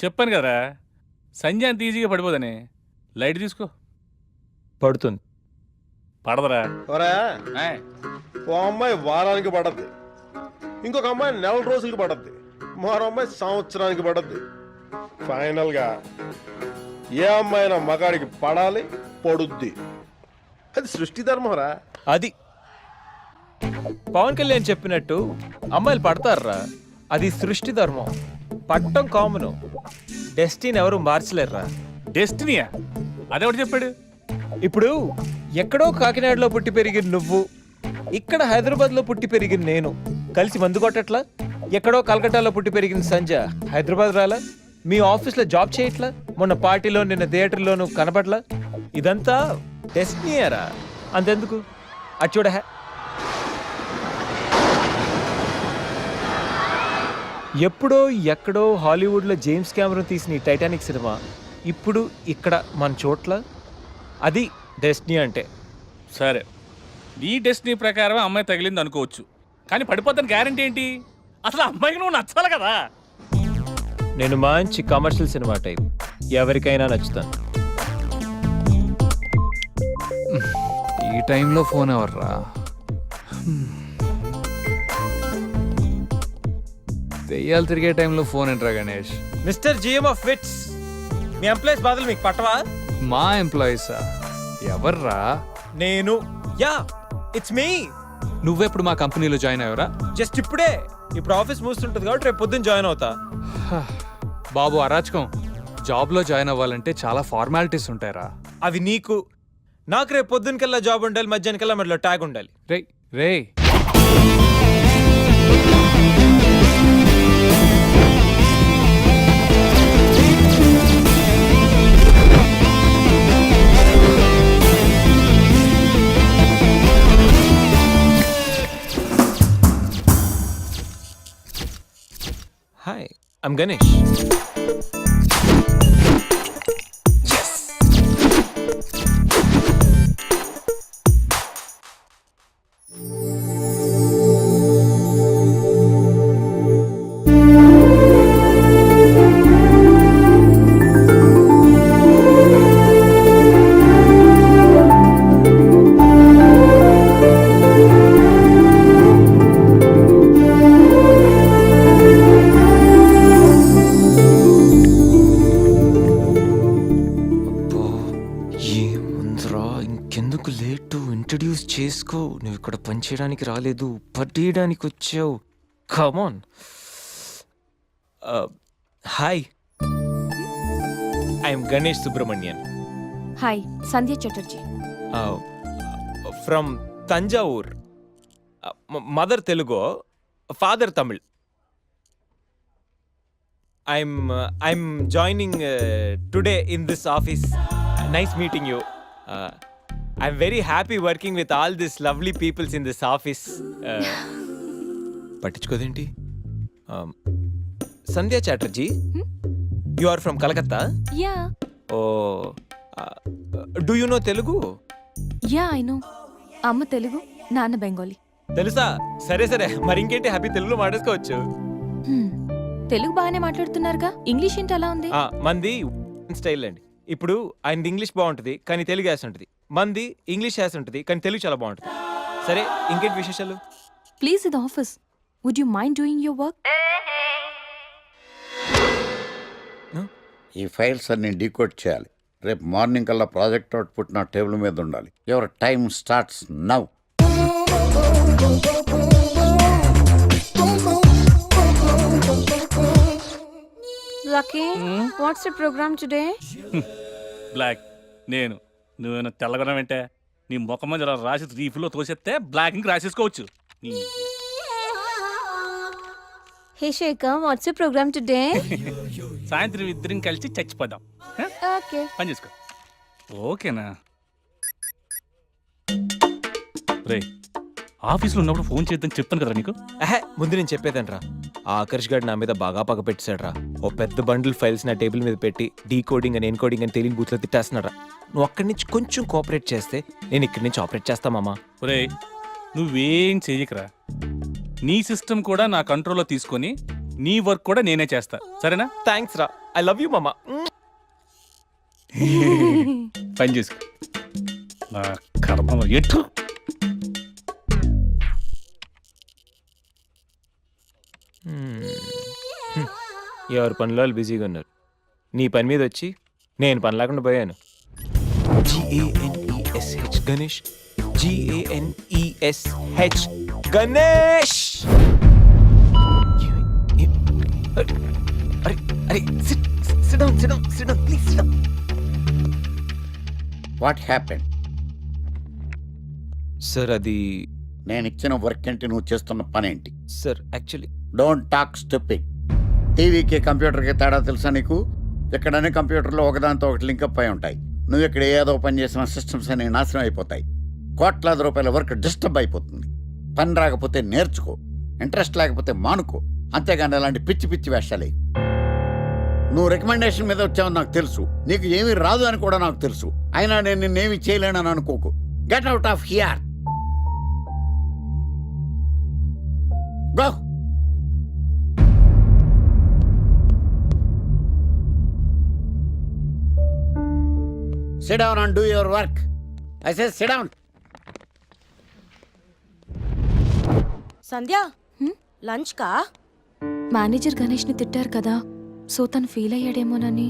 చెప్పాను కదరా సంజయ్ అంత ఈజీగా పడిపోదని. లైట్ తీసుకో. పడుతుంది. పడదరా. ఓ అమ్మాయి వారానికి పడద్ది, ఇంకొక అమ్మాయి నెల రోజులకి పడద్ది, మరో అమ్మాయి సంవత్సరానికి పడద్ది. ఫైనల్ గా ఏ అమ్మాయినా మగాడికి పడాలి, పడుద్ది. అది సృష్టి ధర్మరా. అది పవన్ కళ్యాణ్ చెప్పినట్టు అమ్మాయిలు పడతారా, అది సృష్టి ధర్మం. పట్టం కామను, డెస్టినీ ఎవరు మార్చలేరురా. డెస్టినీయా? అదెవడు చెప్పాడు? ఇప్పుడు ఎక్కడో కాకినాడలో పుట్టి పెరిగిన నువ్వు, ఇక్కడ హైదరాబాద్లో పుట్టి పెరిగిన నేను కలిసి మందు కొట్టట్లా? ఎక్కడో కలకట్టాలో పుట్టి పెరిగిన సంజయ్ హైదరాబాద్ రాలా? మీ ఆఫీస్లో జాబ్ చేయట్లా? మొన్న పార్టీలో నిన్న థియేటర్లోనూ కనబడలా? ఇదంతా డెస్టినీయరా. అంతెందుకు అటు చూడ. ఎప్పుడో ఎక్కడో హాలీవుడ్లో జేమ్స్ కెమెరాన్ తీసిన ఈ టైటానిక్ సినిమా ఇప్పుడు ఇక్కడ మన చోట్ల. అది డెస్టినీ అంటే. సరే, నీ డెస్టినీ ప్రకారం అమ్మాయి తగిలింది అనుకోవచ్చు, కానీ పడిపోతాను గ్యారంటీ ఏంటి? అసలు అమ్మాయికి నువ్వు నచ్చాలి కదా. నేను మంచి కమర్షియల్ సినిమా టైప్, ఎవరికైనా నచ్చుతాను. ఈ టైంలో ఫోన్ ఎవర్రా? దెయ్యాలు తిరిగే టైంలో ఫోన్ ఏంట్రా Ganesh? Mister GM of Wits, మీ ఎంప్లాయీస్ బాధలు మీకు పట్టవా? మా ఎంప్లాయీసా? ఎవర్రా? నేను. Yeah, it's me. నువ్వెప్పుడు మా కంపెనీలో జాయిన్ అయ్యవరా? జస్ట్ ఇప్పుడే. ఇప్పుడు ఆఫీస్ మూస్తుంటుంది కాబట్టి రేపు పొద్దున్న జాయిన్ అవుతా. బాబు అరాచకం. జాబ్లో జాయిన్ అవ్వాలంటే చాలా ఫార్మాలిటీస్ ఉంటాయరా. అవి నీకు. నాకు రేపు పొద్దునకల్లా జాబ్ ఉండాలి, మధ్యాహ్నకల్లా మధ్యలో ట్యాగ్ ఉండాలి. రే హాయ్, ఐమ్ గణేష్. ఇంకెందుకు లేటు? ఇంట్రడ్యూస్ చేసుకో. నువ్వు ఇక్కడ పనిచేయడానికి రాలేదు, పట్టేయడానికి వచ్చావు. Come on. Hi, I'm Ganesh Subramanian. Hi, Sandhya Chatterjee. From Thanjavur. Mother Telugu, father Tamil. I'm joining today in this office. Nice meeting you. I'm very happy working with all these lovely peoples in this office. పట్టించుకోదేంటి? Sandhya Chatterjee, you are from Calcutta? Yeah. Oh, do you know Telugu? Yeah, I know. అమ్మ తెలుగు, నాన్న బెంగాలీ. తెలుసా? సరే సరే, మరి ఇంకేంటి, happy తెలుగులో మాట్లాడుకోవచ్చు. తెలుగు బాగానే మాట్లాడుతున్నారుగా, ఇంగ్లీష్ ఏంటి అలా ఉంది? మంది స్టైల్ అండి. ఇప్పుడు ఆయనది ఇంగ్లీష్ బాగుంటుంది కానీ తెలుగు యాస ఉంటుంది, మంది ఇంగ్లీష్ యాస ఉంటుంది కానీ తెలుగు చాలా బాగుంటుంది. సరే, ఇంకేంటి విశేషాలు? ప్లీజ్, ఇది office. Would you mind doing your work? ఈ ఫైల్స్ అన్ని డీకోడ్ చేయాలి. రేపు మార్నింగ్ కల్లా ప్రాజెక్ట్ అవుట్పుట్ నా టేబుల్ మీద ఉండాలి. Your time starts now. Lucky, what's the program today? Black. నేను నువ్వేనా తెల్లగొనం వెంటే నీ ముఖం మీద ఇలా రాసి రీఫ్లో తోసేస్తే బ్లాక్ ఇంక రాసేసుకోవచ్చు. Hey Shekhar, what's the program today? సాయంత్రం ఇద్దరం కలిసి చచ్చిపోదాం. Okay. పని చేసుకో. ఓకేనా? రే, ఆఫీస్లో ఉన్నప్పుడు ఫోన్ చేద్దని చెప్పాను కదా నీకు. ముందు నేను చెప్పేదనరా, ఆ ఆకర్ష్ గారు నా మీద బాగా పగ పెట్టాడు రా. ఓ పెద్ద బండిల్ ఫైల్స్ నా టేబుల్ మీద పెట్టి డీకోడింగ్ అని ఎన్కోడింగ్ అని తెలియని బూత్లో తిట్టేస్తున్నాడు రా. నువ్వు అక్కడి నుంచి కొంచెం కోఆపరేట్ చేస్తే నేను ఇక్కడి నుంచి ఆపరేట్ చేస్తామమ్మా. రే, నువ్వేం చెయ్యకరా. నీ సిస్టమ్ కూడా నా కంట్రోల్లో తీసుకొని నీ వర్క్ కూడా నేనే చేస్తా, సరేనా? థ్యాంక్స్ రా. ఐ లవ్ యూ మామ. పని చేసుకో నా కర్మలో ఎట్టు. ఎవరి పనిలో వాళ్ళు బిజీగా ఉన్నారు. నీ పని మీద వచ్చి నేను పని లేకుండా పోయాను. GANESH Ganesh, GANESH Ganesh. అరే అరే sit down please sit down. What happen? Sir అది నేను ఇచ్చిన వర్క్ ఏంటి, నువ్వు చేస్తున్న పని ఏంటి? Sir actually don't talk stupid. టీవీకి కంప్యూటర్కి తేడా తెలుసా నీకు? ఎక్కడనే కంప్యూటర్లో ఒకదాంతో ఒకటి లింకప్ అయి ఉంటాయి. నువ్వు ఇక్కడ ఏదో పని చేసిన సిస్టమ్స్ అన్ని నాశనం అయిపోతాయి. కోట్లాది రూపాయల వర్క్ డిస్టర్బ్ అయిపోతుంది. పని రాకపోతే నేర్చుకో, ఇంట్రెస్ట్ లేకపోతే మానుకో, అంతేగాని అలాంటి పిచ్చి పిచ్చి వేషాలే. నువ్వు రికమెండేషన్ మీద వచ్చావని నాకు తెలుసు, నీకు ఏమీ రాదు అని కూడా నాకు తెలుసు. అయినా నేను నిన్నేమి చేయలేనని అనుకోకు. Get out of here. Go. Sit down and do your work. I say sit down. Sandhya lunch కా? మేనేజర్ గణేష్ని తిట్టారు కదా, సో తను ఫీల్ అయ్యాడేమోనని.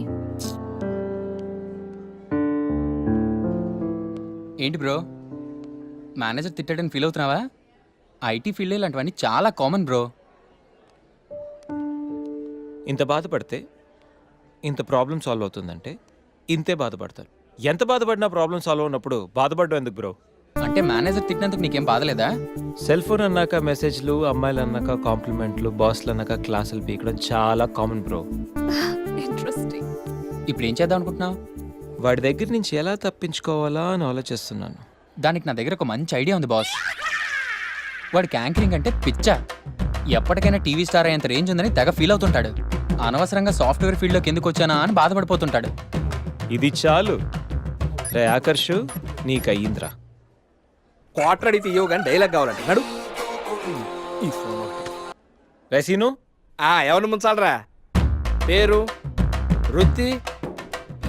ఏంటి బ్రో, మేనేజర్ తిట్టాడని ఫీల్ అవుతున్నావా? ఐటీ ఫీల్డ్ ఇలాంటివన్నీ చాలా కామన్ బ్రో. ఇంత బాధపడితే ఇంత ప్రాబ్లం సాల్వ్ అవుతుందంటే ఇంతే బాధపడతారు. ఎంత బాధపడినా ప్రాబ్లం సాల్వ్ అయినప్పుడు బాధపడడం ఎందుకు బ్రో? అంటే మేనేజర్ తిట్టినందుకు నీకేం బాధలేదా? సెల్ ఫోన్ అన్నాక మెసేజ్లు, అమ్మాయిలు అన్నాక కాంప్లిమెంట్లు, బాస్లు అన్నాక క్లాసులు పీకడం చాలా కామన్ బ్రో. ఇంట్రెస్టింగ్. ఇప్పుడు ఏం చేద్దాం అనుకుంటున్నావు? వాడి దగ్గర నుంచి ఎలా తప్పించుకోవాలా అని ఆలోచిస్తున్నాను. దానికి నా దగ్గర ఒక మంచి ఐడియా ఉంది బాస్. వాడికి యాంకరింగ్ అంటే పిచ్చా. ఎప్పటికైనా టీవీ స్టార్ అయ్యేంత రేంజ్ ఉందని తెగ ఫీల్ అవుతుంటాడు. అనవసరంగా సాఫ్ట్వేర్ ఫీల్డ్లోకి ఎందుకు వచ్చానా అని బాధపడిపోతుంటాడు. ఇది చాలు రే ఆకర్షు, నీకు అయ్యింద్రా. క్వార్టర్ అడిగితే ఇవ్వవు కానీ డైలాగ్ కావాలంటే నడు. రేసీను ఎవరిని ముంచాలరా? పేరు, వృత్తి,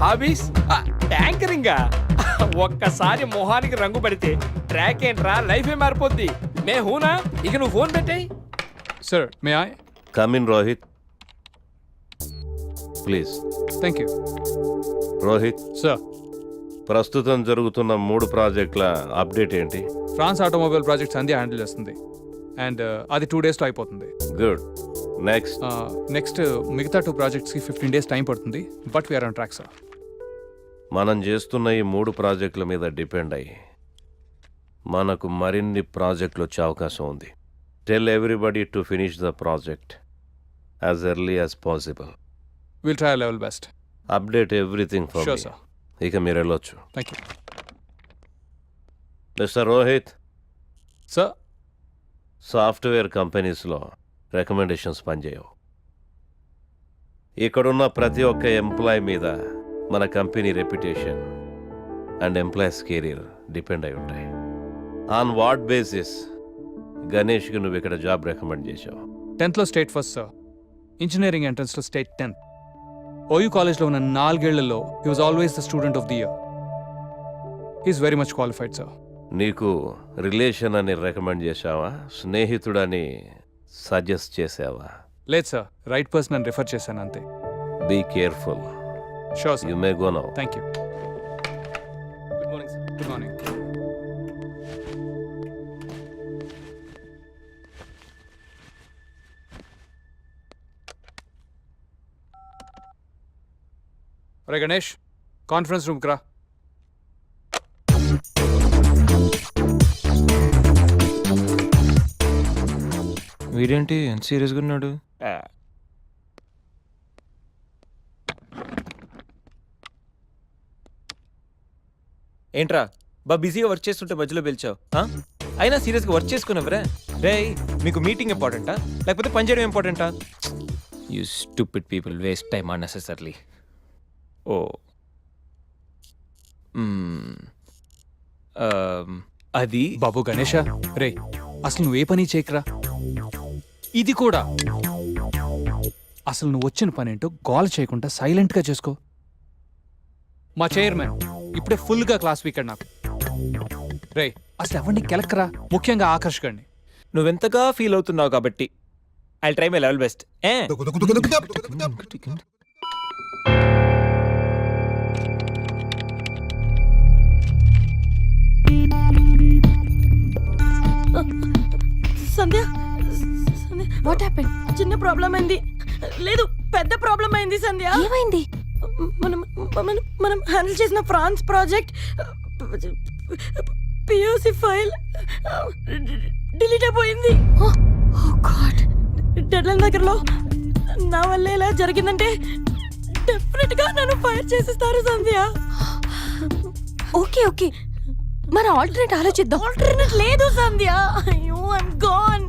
హాబీస్, ట్యాంకరింగా? ఒక్కసారి మొహానికి రంగు పడితే ట్రాక్ ఏంట్రా, లైఫే మారిపోద్ది. మే హూనా, ఇక నువ్వు ఫోన్ పెట్టాయి. Sir may I? Come in Rohit please. Thank you Rohit, sir. ప్రస్తుతం జరుగుతున్న 3 ప్రాజెక్టుల అప్డేట్ ఏంటి? France automobile project Sandhya handle చేస్తుంది, అండ్ అది 2 daysలో అయిపోతుంది. గుడ్. నెక్స్ట్? నెక్స్ట్ మిగతా 2 ప్రాజెక్ట్స్కి 15 days టైం పడుతుంది, but we're on track sir. మనం చేస్తున్న ఈ 3 ప్రాజెక్టుల మీద డిపెండ్ అయ్యి మనకు మరిన్ని ప్రాజెక్టులు వచ్చే అవకాశం ఉంది. Tell everybody to finish the project as early as possible. Will try level best. Update everything for sure me. Sir. ఇక మీరు వెళ్ళొచ్చు. Thank you mister Rohit, sir. Software కంపెనీస్లో రికమెండేషన్స్ పనిచేయవు. ఇక్కడున్న ప్రతి ఒక్క ఎంప్లాయ్ మీద మన company reputation and employees career depend అయి ఉంటాయి. ఆన్ వాట్ బేసిస్ గణేష్కి నువ్వు ఇక్కడ జాబ్ రికమెండ్ చేశావు? 10th state first sir. Engineering ఎంట్రన్స్లో స్టేట్ 10th. ఓయూ కాలేజ్లో ఉన్న 4 ఏళ్లలో he was always the student of the year. He's very much qualified sir. నీకు రిలేషన్ అని రికమెండ్ చేశావా, స్నేహితుడని సజెస్ట్ చేసావా? లేదు సార్, రైట్ పర్సన్ అని రిఫర్ చేశాను అంతే. Be careful. Sure sir. You may go now. Thank you. Good morning sir. Good morning. రే గణేష్, కాన్ఫరెన్స్ రూమ్కి రా. వీడేంటి ఎంత సీరియస్గా ఉన్నాడు? ఏంట్రా బిజీగా వర్క్ చేస్తుంటే మధ్యలో పిలిచావు? అయినా సీరియస్గా వర్క్ చేసుకున్నావురా? రే, మీకు మీటింగ్ ఇంపార్టెంటా లేకపోతే పని చేయడం ఇంపార్టెంటా? You stupid people, waste time unnecessarily. ఓ అది బాబు గణేష, రే అసలు నువ్వే పని చేయకరా. ఇది కూడా అసలు నువ్వు వచ్చిన పని ఏంటో గోల చేయకుండా సైలెంట్గా చేసుకో. మా చైర్మన్ ఇప్పుడే ఫుల్గా క్లాస్ వీకెండ్ నాకు. రే అసలు ఎవరిని కెలక్కరా, ముఖ్యంగా ఆకర్షకండి. నువ్వెంతగా ఫీల్ అవుతున్నావు కాబట్టి I try my level best. Sandhya Sandhya, what happen? చిన్న ప్రాబ్లం అయింది. లేదు, పెద్ద ప్రాబ్లం అయింది సంధ్య. ఏమైంది? మనం మనం మనం హ్యాండిల్ చేసిన France project PUC file delete అయిపోయింది. Oh God. డెడ్లైన్ దగ్గరలో నా వల్ల ఇలా జరిగిందంటే డెఫినెట్ గా నన్ను ఫైర్ చేసేస్తారు సంధ్య. ఓకే ఓకే, మన ఆల్టర్నేట్ ఆలోచిద్దాం. ఆల్టర్నేట్ లేదు సంధ్య. అయ్యో I'm gone.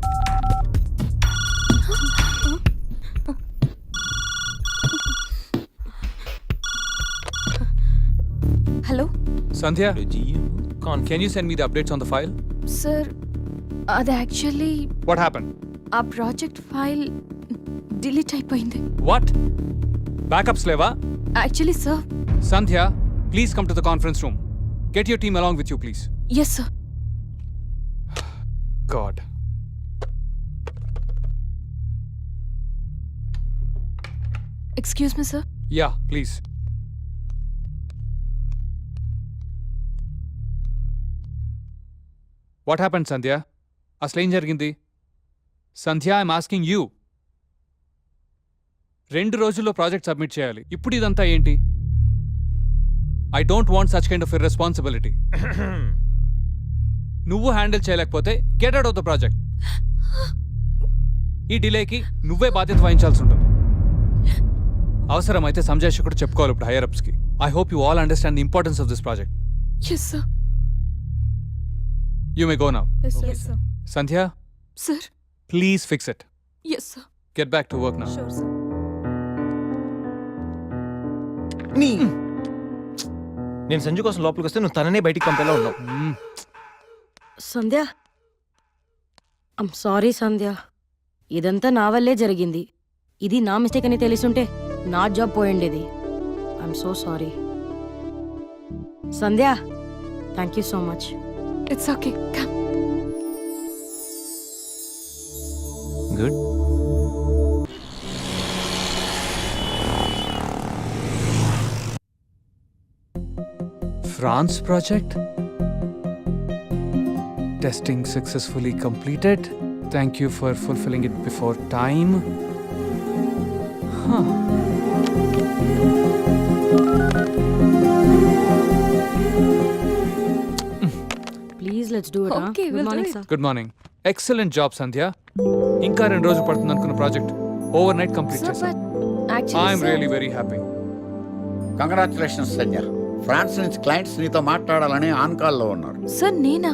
Hello Sandhya, can you send me the updates on the file? Sir, అది యాక్చువల్లీ వాట్ హ్యాపెన్? ఆ ప్రాజెక్ట్ ఫైల్ డిలీట్ అయిపోయింది. వాట్? బ్యాకప్స్ లేవా? Actually sir. Sandhya, please come to the conference room. Get your team along with you please. Yes sir. God. Excuse me sir. Yeah please. What happen Sandhya? అసలేం జరిగింది? సంధ్య, I'm asking you. 2 రోజుల్లో project submit చేయాలి. ఇప్పుడు ఇదంతా ఏంటి? I don't want such kind of irresponsibility. నువ్వు handle చేయలేకపోతే get out of the project. ఈ డిలేకి నువ్వే బాధ్యత వహించాల్సి ఉంటుంది. అవసరమైతే సంజయ్ కూడా చెప్పుకోవాలి ఇప్పుడు హైయర్ అప్స్కి. I hope you all understand the importance of this project. Yes sir. You may go now. Yes sir. Sandhya, sir. Please fix it. Yes sir. Get back to work now. Sure sir. నేను సంజు కోసం లోపలికి వస్తే నువ్వు తననే బయటికి పంపేలా ఉన్నావు. సంధ్య, I'm sorry సంధ్య. ఇదంతా నా వల్లే జరిగింది. ఇది నా మిస్టేక్ అని తెలిసుంటే నా జాబ్ పోయిండేది. I'm so sorry Sandhya. Thank you so much. It's okay, come. Good. France project. Testing successfully completed. Thank you for fulfilling it before time. Huh. Please let's do it. Okay, good we'll do morning it. Sir. Good morning. Excellent job, Sandhya. ఇంకా 2 రోజులు పడుతుంది అనుకున్న project overnight complete sir, చేశాను. But I'm actually really very happy. Congratulations Sanjay. France నుంచి clients నీతో మాట్లాడాలని on కాల్లో ఉన్నారు. సార్, నేనా?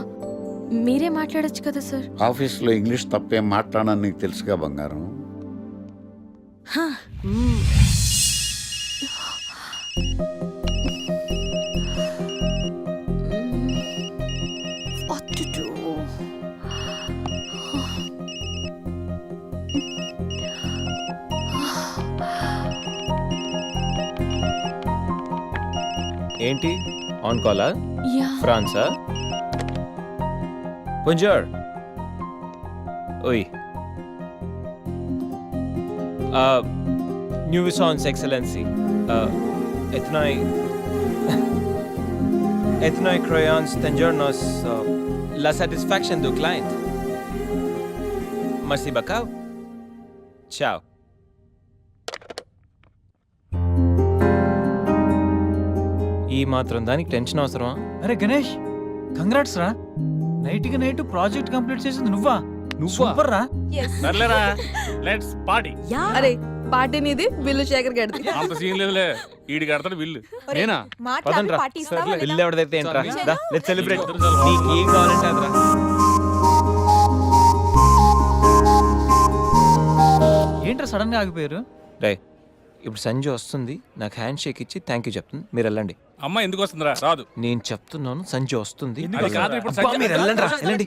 మీరే మాట్లాడొచ్చు కదా సార్. ఆఫీస్లో ఇంగ్లీష్ తప్పేం మాట్లాడని నీకు తెలుసుగా బంగారం. What to do? ఏంటి ఆన్ కాలా? Yeah. ఫ్రాన్సా? Bonjour. Oui. Nous sommes Excellency. Ethnoi croyons tengernos la satisfaction du client. Merci beaucoup. Ciao. ఈ మాత్రం దానికి టెన్షన్ అవసరమా? అరే గణేష్, కంగ్రాట్స్ రా. నైట్ కి నైట్ ప్రాజెక్ట్ కంప్లీట్ చేసింది నువ్వా? సూపర్ రా. సర్లేరా, లెట్స్ పార్టీ. యా. అరే పార్టీ నీది, బిల్లు శేఖర్ గడిది. అంత సీన్ లేదులే, ఈడి కడతాడు బిల్లు. నేనా? పదండ్రా. బిల్లు ఎవరిదైతే ఏంట్రా? Sorry. The, let's celebrate. నీకు ఏం కావాలంటే అదిరా. ఏంట్రా సడన్ గా ఆగిపోయారు? రే, ఇప్పుడు సంజు వస్తుంది, నాకు హ్యాండ్ షేక్ ఇచ్చి థ్యాంక్ యూ చెప్తుంది, మీరు వెళ్ళండి. అమ్మ ఎందుకు వస్తుందిరా? రాదు. నేను చెప్తున్నాను, సంజు వస్తుంది. అది కాదు, ఇప్పుడు అబ్బా, సంజయ్ మీరు వెళ్ళండి రా, వెళ్ళండి.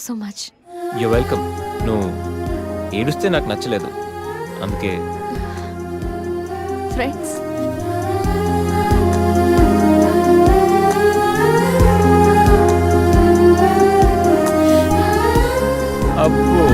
So much. You welcome. నువ్వు ఏడుస్తే నాకు నచ్చలేదు, అందుకే. ఫ్రెండ్స్. అబ్బో,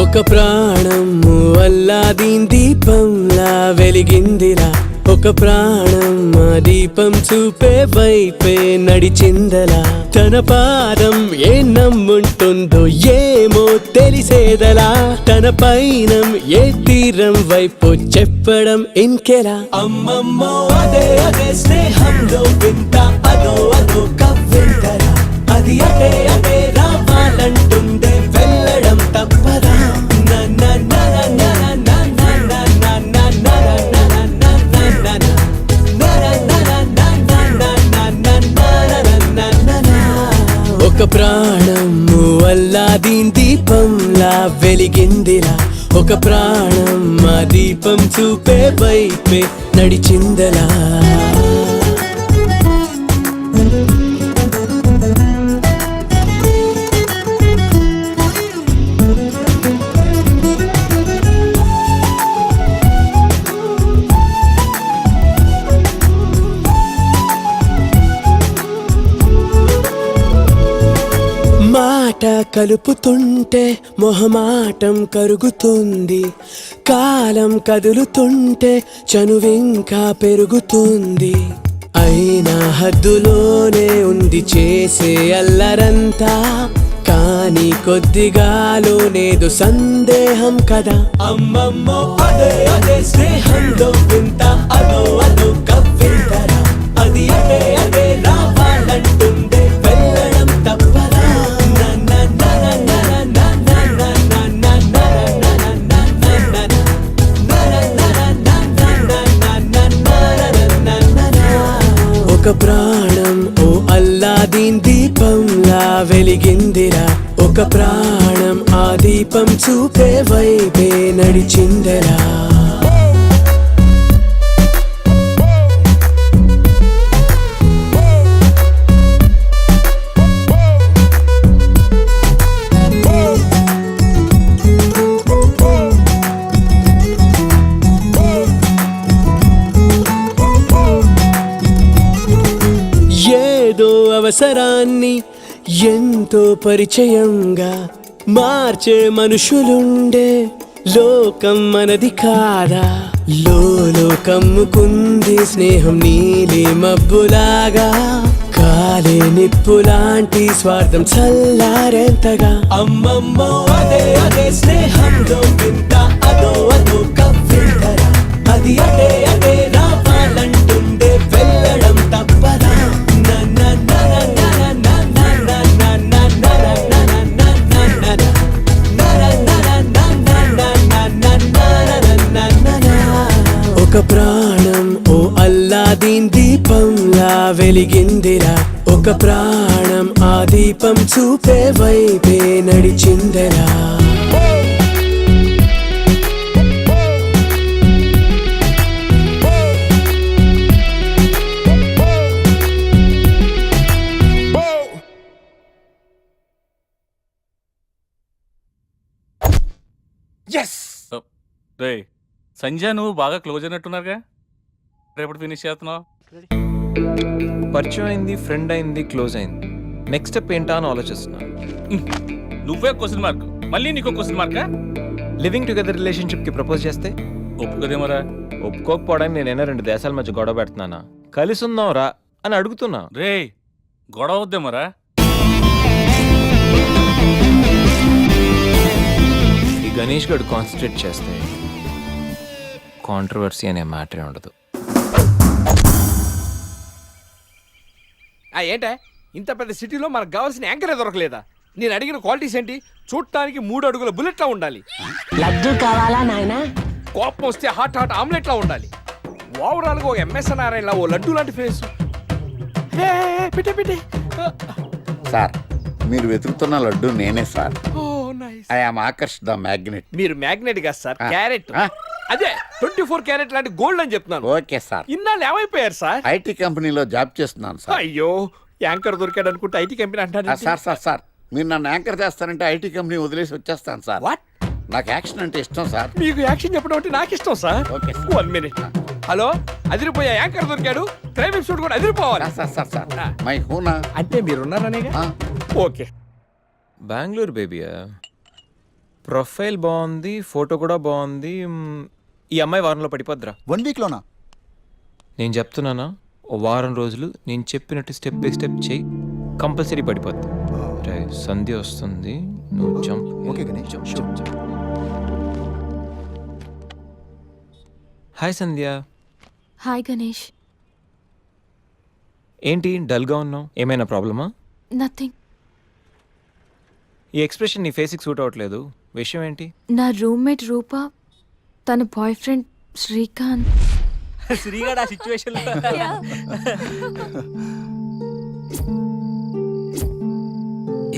ఒక ప్రాణం అల్లాదీన్ దీపంలా వెలిగిందిరా, ఒక ప్రాణం ఆ దీపం చూపే వైపే నడిచిందలా, తన పాదం ఏ నమ్ముంటుందో ఏమో తెలిసేదలా, తన పైనం ఏ తీరం వైపు చెప్పడం ఇంకెలా. అమ్మమ్మో అదే అదే స్నేహంలో వింత, అదో అదో కవ్వింతరా, అది అదే అదే రావాలంటుందే వెళ్ళడం తప్పదా. ఒక ప్రాణము అల్లాదీన్ దీపంలా వెలిగిందిరా, ఒక ప్రాణం ఆ దీపం చూపే వైపే నడిచిందలా. మాట కలుపుతుంటే మొహమాటం కరుగుతుంది, కాలం కదులుతుంటే చనువింకా పెరుగుతుంది, అయినా హద్దులోనే ఉంది చేసే అల్లరంతా, కానీ కొద్దిగాలోనేదో సందేహం కదా. అమ్మమ్మో అదే అదే స్నేహంలో వింత, అదో అదో కవ్వింతరా, అది అదే అదే రావాలంటుందే వెళ్ళడం తప్పదా. ఒక ప్రాణం ఓ అల్లాదీన్ దీపంలా వెలిగిందిరా, ఒక ప్రాణం ఆ దీపం చూపే వైపే నడిచిందరా. ఏదో అవసరాన్ని ఎంతో పరిచయంగా మార్చే మనుషులుండే లోకం మనది కాదా. లోలో కమ్ముకుంది స్నేహం నీలి మబ్బులాగా, కాలే నిప్పులాంటి స్వార్థం చల్లారేంతగా. అమ్మమ్మో అదే అదే స్నేహంలో వింత, అదో అదో కవ్వింతరా, అది అదే అదే రావాలంటుందే వెళ్ళడం తప్పదా. ఒక ప్రాణం ఓ అల్లాదీన్ దీపంలా వెలిగిందిరా, ఒక ప్రాణం ఆ దీపం చూపే వైపే నడిచిందరా. రే సంజయ్, నువ్వు బాగా క్లోజ్ అయినట్టున్నారుగా, రేపటి ఫినిష్ చేస్తున్నావు. పరిచయం అయింది, ఫ్రెండ్ అయింది, క్లోజ్ అయింది, నెక్స్ట్ స్టెప్ ఏంటా అని ఆలోచిస్తున్నా. నువ్వే క్వశ్చన్ మార్క్, మళ్ళీ నీకు question markka? Living together relationship కి ప్రపోజ్ చేస్తే ఒప్పుకోదేమరా? ఒప్పుకోకపోవడానికి నేనైనా రెండు దేశాల మధ్య గొడవ పెడుతున్నానా? కలిసి ఉందాం రా అని అడుగుతున్నా. రే గొడవ వద్దేమరా? ఈ గణేష్ గడు కాన్సన్ట్రేట్ చేస్తే కాంట్రవర్సీ అనే మ్యాటరే ఉండదు. ఏంటే ఇంత పెద్ద సిటీలో మనకు కావాల్సిన యాంకరే దొరకలేదా? నేను అడిగిన క్వాలిటీస్ ఏంటి? చూడటానికి 3 అడుగుల బుల్లెట్లా ఉండాలి, లడ్డు కావాలా నాయనా? కోపం వస్తే హాట్ ఆమ్లెట్లా ఉండాలి, ఓవరాల్గా ఓ ఎంఎస్ నారాయణలా ఓ లడ్డు లాంటి ఫేస్. పెట్టే సార్ మీరు వెతుకుతున్న లడ్డు నేనే sir. Oh nice. I am Akarsh the magnet. మీరు మ్యాగ్నెట్ కాదు సార్, ఆ. క్యారెట్. ఆ. అదే 24 క్యారెట్ లాంటి గోల్డ్ అని చెప్తున్నాను. Okay sir. ఇన్నాళ్ళు ఏమైపోయారు సార్? ఐటీ కంపెనీలో జాబ్ చేస్తున్నాను సార్. అయ్యో, యాంకర్ దొరికాడు అనుకుంటే ఐటీ కంపెనీ అంటారు. సార్ మీరు నన్ను యాంకర్ చేస్తారంటే ఐటీ కంపెనీ వదిలేసి వచ్చేస్తాను సార్. వాట్? నాకు యాక్షన్ అంటే ఇష్టం సార్. మీకు యాక్షన్ చెప్పడం అంటే నాకు ఇష్టం sir. Okay sir. 1 minute. Hello, అదిరిపోయా యాంకర్ దొరికాడు, క్రైమ్ ఎపిసోడ్ కూడా అదిరిపోవాలి. సార్ మై హూనా. అంటే మీరున్నారనేగా. ఓకే. బెంగళూరు బేబీయా, ప్రొఫైల్ బాగుంది, ఫోటో కూడా బాగుంది. ఈ అమ్మాయి వారంలో పడిపోద్దిరా. 1 వీక్లోనా? నేను చెప్తున్నానా, ఓ వారం రోజులు నేను చెప్పినట్టు స్టెప్ బై స్టెప్ చెయ్యి, కంపల్సరీ పడిపోద్ది. రే సంధ్య వస్తుంది, నువ్వు jump. Okay Ganesh, jump. Hi Sandhya. Hi Ganesh. ఏంటి డల్గా ఉన్నావు? ఏమైనా ప్రాబ్లమా? నథింగ్. ఈ ఎక్స్ప్రెషన్ నీ ఫేస్కి సూట్ అవ్వట్లేదు. విషయం ఏంటి? నా రూమ్మేట్ రూప, తన బాయ్ ఫ్రెండ్ శ్రీకాంత్. శ్రీగాడు ఆ సిచ్యువేషన్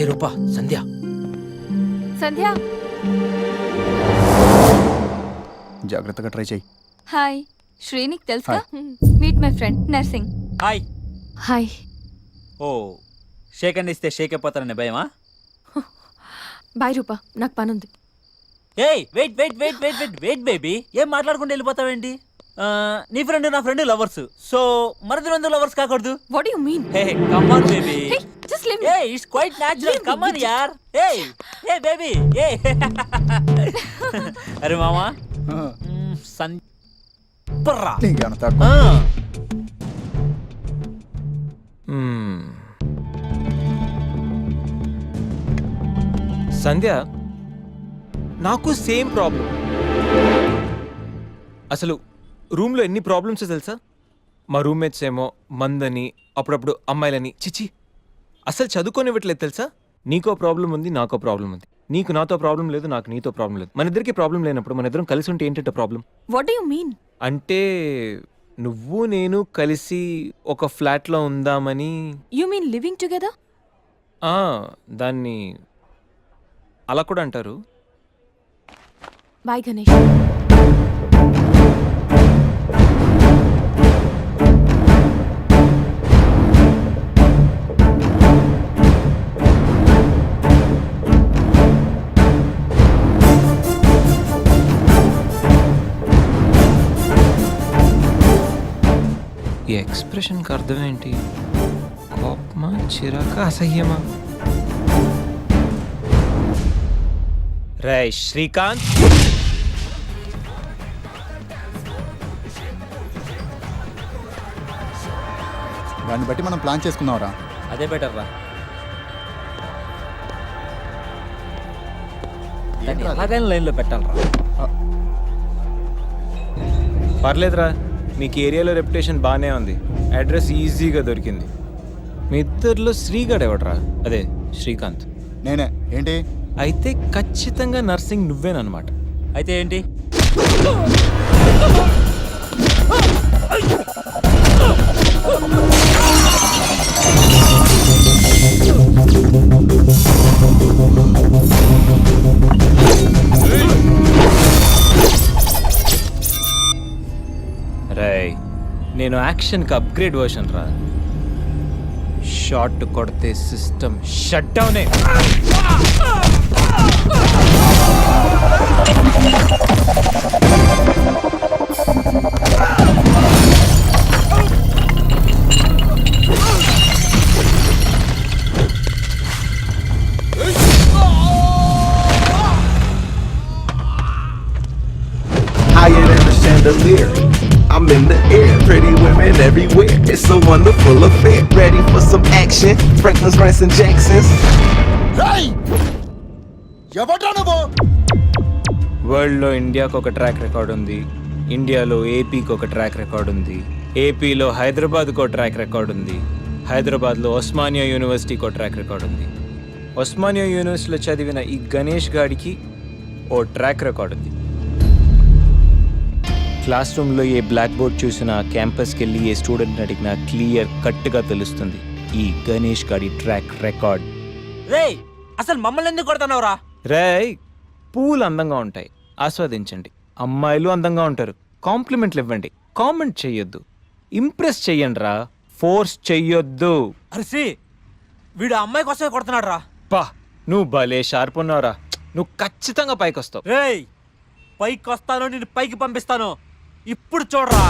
ఏ రూపా, సంధ్య. సంధ్య. జాగ్రత్తగా ట్రై చేయి. హాయ్, శ్రీనిక్ తెలుసా? Meet my friend Narsing. Hi. Hi. Oh, shake hand ఇస్తే షేక్ అయిపోతానని భయమా? బాయ్ రూప, నాకు పనుంది. ఏయ్ wait wait wait wait wait wait baby, ఏం మాట్లాడుకుంటూ వెళ్ళిపోతావేంటి? నీ ఫ్రెండ్ నా ఫ్రెండ్ లవర్స్, సో మరిద్దరు లవర్స్ కాకూడదు. What you mean? Hey come on baby. Just leave me. Hey, it's quite natural. Come on, yaar. Hey, baby. Hey. अरे मामा. Sanpra. నీకేమన్నా తక్కువ? సంధ్య, నాకు సేమ్ ప్రాబ్లం. అసలు రూమ్లో ఎన్ని ప్రాబ్లమ్స్ తెలుసా? మా రూమ్మేట్స్ ఏమో మందని, అప్పుడప్పుడు అమ్మాయిలని, చిచి అసలు చదువుకోనివ్వట్లేదు తెలుసా? నీకో ప్రాబ్లం ఉంది, నాకో ప్రాబ్లం ఉంది. నీకు నాతో ప్రాబ్లం లేదు, నాకు నీతో ప్రాబ్లం లేదు. మన ఇద్దరికి ప్రాబ్లం లేనప్పుడు మన ఇద్దరం కలిసి ఉంటే ఏంటంటే problem? What do you mean? అంటే నువ్వు నేను కలిసి ఒక ఫ్లాట్లో ఉందామని. You mean living together? దాన్ని అలా కూడా అంటారు. బాయ్ గణేష్. ఈ ఎక్స్ప్రెషన్కి అర్థం ఏంటి? కోపమా, చిరాక, అసహ్యమా? రే శ్రీకాంత్, దాన్ని బట్టి మనం ప్లాన్ చేసుకుందాంరా. అదే బెటర్ రా. దాన్ని ఎలాగైనా లైన్లో పెట్టాలరా. పర్లేదురా, మీకు ఏరియాలో రెప్యుటేషన్ బాగానే ఉంది, అడ్రస్ ఈజీగా దొరికింది. మీ ఇద్దరిలో శ్రీగాడు ఎవడరా? అదే శ్రీకాంత్. నేనే. ఏంటి? అయితే ఖచ్చితంగా నర్సింగ్ నువ్వేనమాట. అయితే ఏంటి? రేయ్, నేను యాక్షన్కి అప్గ్రేడ్ వర్షన్ రా. షాట్ కొడితే సిస్టమ్ షట్ డౌనే. Higher than the chandelier, I'm in the air, pretty women everywhere. It's a wonderful affair. Ready for some action? Franklin's, Grants, and Jacksons. వరల్డ్లో ఇండియాకు ఒక ట్రాక్ రికార్డ్ ఉంది, ఇండియాలో ఏపీకి ఒక ట్రాక్ రికార్డ్ ఉంది, ఏపీలో హైదరాబాద్కి ఒక ట్రాక్ రికార్డ్ ఉంది, హైదరాబాద్లో ఉస్మానియా యూనివర్సిటీకి ఒక ట్రాక్ రికార్డ్ ఉంది. ఉస్మానియా యూనివర్సిటీలో చదివిన ఈ గణేష్ గాడికి ఓ ట్రాక్ రికార్డ్ ఉంది. క్లాస్ రూమ్లో ఏ బ్లాక్ బోర్డ్ చూసినా, క్యాంపస్కి వెళ్ళి ఏ స్టూడెంట్ అడిగినా క్లియర్ కట్గా తెలుస్తుంది ఈ గణేష్ గాడి ట్రాక్ రికార్డ్. రేయ్ అసలు మమ్మల్ని ఎందుకు కొడుతున్నావురా? రేయ్, పూలు అందంగా ఉంటాయి, ఆస్వాదించండి. అమ్మాయిలు అందంగా ఉంటారు, కాంప్లిమెంట్లు ఇవ్వండి, కామెంట్ చెయ్యొద్దు. ఇంప్రెస్ చెయ్యండి రా, ఫోర్స్ చెయ్యొద్దు. అరిసి వీడు అమ్మాయి కోసమే కొడుతున్నాడు రా. పా, నువ్వు భలే షార్ప్ ఉన్నావురా. నువ్వు ఖచ్చితంగా పైకి వస్తావు. రేయ్ పైకి వస్తాను, నేను పైకి పంపిస్తాను. ఇప్పుడు చూడరా.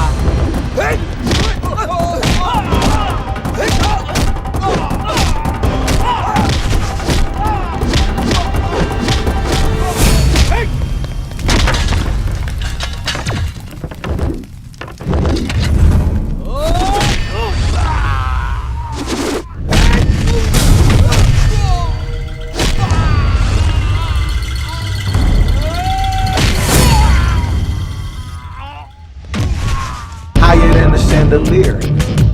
Higher than a chandelier.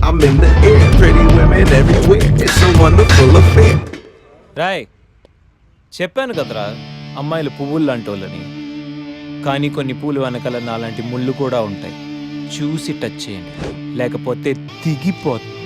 I'm in the air. Pretty women everywhere. It's a wonderful affair. Roy, చెప్పాను కదరా అమ్మాయిలు పువ్వులు లాంటి వాళ్ళని. కానీ కొన్ని పూలు వెనకాల నాలాంటి ముళ్ళు కూడా ఉంటాయి. చూసి టచ్ చేయండి, లేకపోతే దిగిపోతుంది.